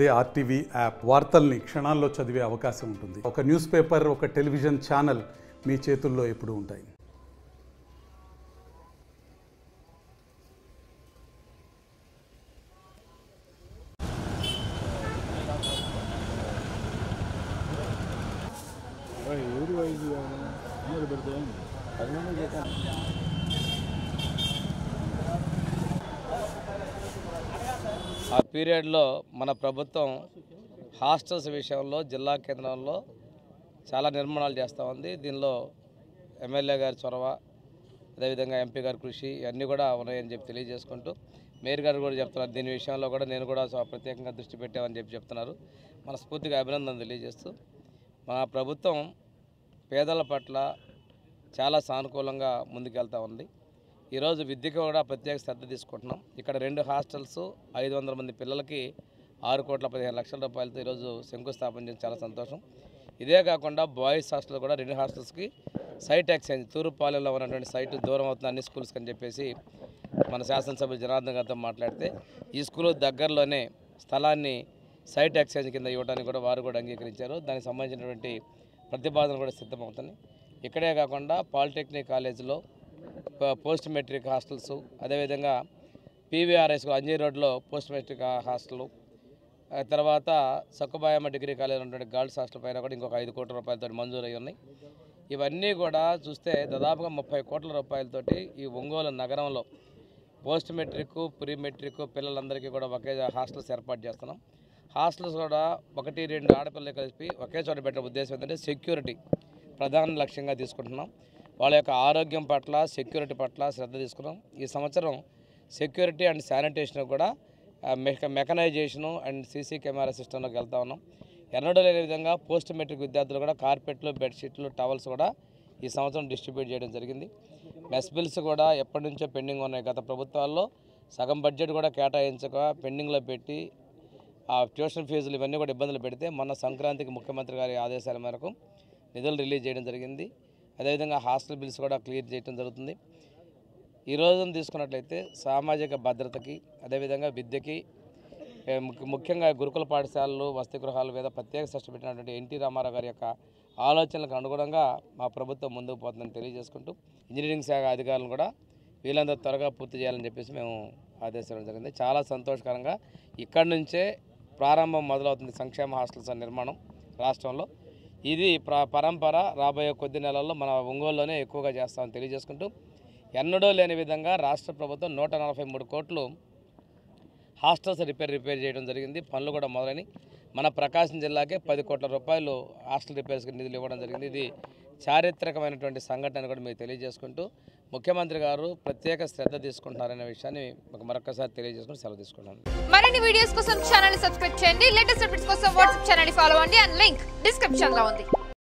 అదే RTV app వార్తల్ని క్షణాల్లో చదివే అవకాశం ఉంటుంది. ఒక న్యూస్ పేపర్, ఒక టెలివిజన్ ఛానల్ మీ చేతుల్లో ఎప్పుడూ ఉంటాయి. ఆ పీరియడ్లో మన ప్రభుత్వం హాస్టల్స్ విషయంలో జిల్లా కేంద్రంలో చాలా నిర్మాణాలు చేస్తూ ఉంది. దీనిలో ఎమ్మెల్యే గారి చొరవ, అదేవిధంగా ఎంపీ గారి కృషి ఇవన్నీ కూడా ఉన్నాయని చెప్పి తెలియజేసుకుంటూ మేయర్ గారు కూడా చెప్తున్నారు. దీని విషయంలో కూడా నేను కూడా ప్రత్యేకంగా దృష్టి పెట్టామని చెప్పి చెప్తున్నారు. మనస్ఫూర్తిగా అభినందనలు తెలియజేస్తూ మన ప్రభుత్వం పేదల పట్ల చాలా సానుకూలంగా ముందుకెళ్తూ ఉంది. ఈరోజు విద్యకు కూడా ప్రత్యేక శ్రద్ధ తీసుకుంటున్నాం. ఇక్కడ 2 హాస్టల్స్ 500 మంది పిల్లలకి 6,15,00,000 రూపాయలతో ఈరోజు శంకుస్థాపన చేయడం చాలా సంతోషం. ఇదే కాకుండా బాయ్స్ హాస్టల్ కూడా 2 హాస్టల్స్కి సైట్ ఎక్స్చేంజ్, తూరుపాలెంలో ఉన్నటువంటి సైట్ దూరం అవుతుంది అన్ని స్కూల్స్కి అని చెప్పేసి మన శాసనసభ్యులు జనార్దన్ గారితో మాట్లాడితే ఈ స్కూల్ దగ్గరలోనే స్థలాన్ని సైట్ ఎక్స్చేంజ్ కింద ఇవ్వడానికి కూడా వారు కూడా అంగీకరించారు. దానికి సంబంధించినటువంటి ప్రతిపాదన కూడా సిద్ధమవుతుంది. ఇక్కడే కాకుండా పాలిటెక్నిక్ కాలేజీలో పోస్ట్ మెట్రిక్ హాస్టల్స్, అదేవిధంగా పీవీఆర్ఎస్ అంజీ రోడ్లో పోస్ట్ మెట్రిక్ హాస్టల్, తర్వాత సక్కుబాయమ్మ డిగ్రీ కాలేజ్ ఉన్నటువంటి గర్ల్స్ హాస్టల్ పైన కూడా ఇంకొక 5 కోట్ల రూపాయలతో మంజూరు అయ్యి ఉన్నాయి. ఇవన్నీ కూడా చూస్తే దాదాపుగా 30 కోట్ల రూపాయలతోటి ఈ ఒంగోలు నగరంలో పోస్ట్ మెట్రిక్, ప్రీ మెట్రిక్ పిల్లలందరికీ కూడా ఒకే హాస్టల్స్ ఏర్పాటు చేస్తున్నాం. హాస్టల్స్ కూడా 1-2 ఆడపిల్లలు కలిపి ఒకే చోట పెట్టే ఉద్దేశం ఏంటంటే సెక్యూరిటీ ప్రధాన లక్ష్యంగా తీసుకుంటున్నాం. వాళ్ళ యొక్క ఆరోగ్యం పట్ల, సెక్యూరిటీ పట్ల శ్రద్ధ తీసుకున్నాం. ఈ సంవత్సరం సెక్యూరిటీ అండ్ శానిటేషన్ కూడా మెకనైజేషను అండ్ సీసీ కెమెరా సిస్టంలోకి వెళ్తా ఉన్నాం. ఎన్నడూ లేని విధంగా పోస్ట్ మెట్రిక్ విద్యార్థులు కూడా కార్పెట్లు, బెడ్షీట్లు, టవల్స్ కూడా ఈ సంవత్సరం డిస్ట్రిబ్యూట్ చేయడం జరిగింది. మెస్ బిల్స్ కూడా ఎప్పటి నుంచో పెండింగ్ ఉన్నాయి. గత ప్రభుత్వాల్లో సగం బడ్జెట్ కూడా కేటాయించక పెండింగ్లో పెట్టి ఆ ట్యూషన్ ఫీజులు ఇవన్నీ కూడా ఇబ్బందులు పెడితే మొన్న సంక్రాంతికి ముఖ్యమంత్రి గారి ఆదేశాల మేరకు నిధులు రిలీజ్ చేయడం జరిగింది. అదేవిధంగా హాస్టల్ బిల్స్ కూడా క్లియర్ చేయడం జరుగుతుంది. ఈ రోజున తీసుకున్నట్లయితే సామాజిక భద్రతకి, అదేవిధంగా విద్యకి, ముఖ్యంగా గురుకుల పాఠశాలలు, వసతి గృహాల మీద ప్రత్యేక దృష్టి పెట్టినటువంటి ఎన్టీ రామారావు గారి యొక్క ఆలోచనలకు అనుగుణంగా మా ప్రభుత్వం ముందుకు పోతుందని తెలియజేసుకుంటూ ఇంజనీరింగ్ శాఖ అధికారులను కూడా వీళ్ళందరూ త్వరగా పూర్తి చేయాలని చెప్పేసి మేము ఆదేశించడం జరిగింది. చాలా సంతోషకరంగా ఇక్కడి నుంచే ప్రారంభం మొదలవుతుంది సంక్షేమ హాస్టల్స్ నిర్మాణం రాష్ట్రంలో. ఇది పరంపర రాబోయే కొద్ది నెలల్లో మన ఒంగోలులోనే ఎక్కువగా చేస్తామని తెలియజేసుకుంటూ ఎన్నడూ లేని విధంగా రాష్ట్ర ప్రభుత్వం 143 కోట్లు హాస్టల్స్ రిపేర్ చేయడం జరిగింది. పనులు కూడా మొదలైనవి. మన ప్రకాశం జిల్లాకే 10 కోట్ల రూపాయలు హాస్టల్ రిపేర్స్కి నిధులు ఇవ్వడం జరిగింది. ఇది చారిత్రకమైనటువంటి సంఘటన కూడా మీకు తెలియజేసుకుంటూ ముఖ్యమంత్రి గారు ప్రత్యేక శ్రద్ధ తీసుకుంటున్నారనే విషయాన్ని మరొకసారి తెలియజేసుకుని సెలవు తీసుకుంటాను. మరిన్ని వీడియోస్ కోసం ఛానల్ ని సబ్స్క్రైబ్ చేయండి. లేటెస్ట్ అప్డేట్స్ కోసం వాట్సాప్ ఛానల్ ని ఫాలో అవ్వండి. అండ్ లింక్ డిస్క్రిప్షన్ లో ఉంది.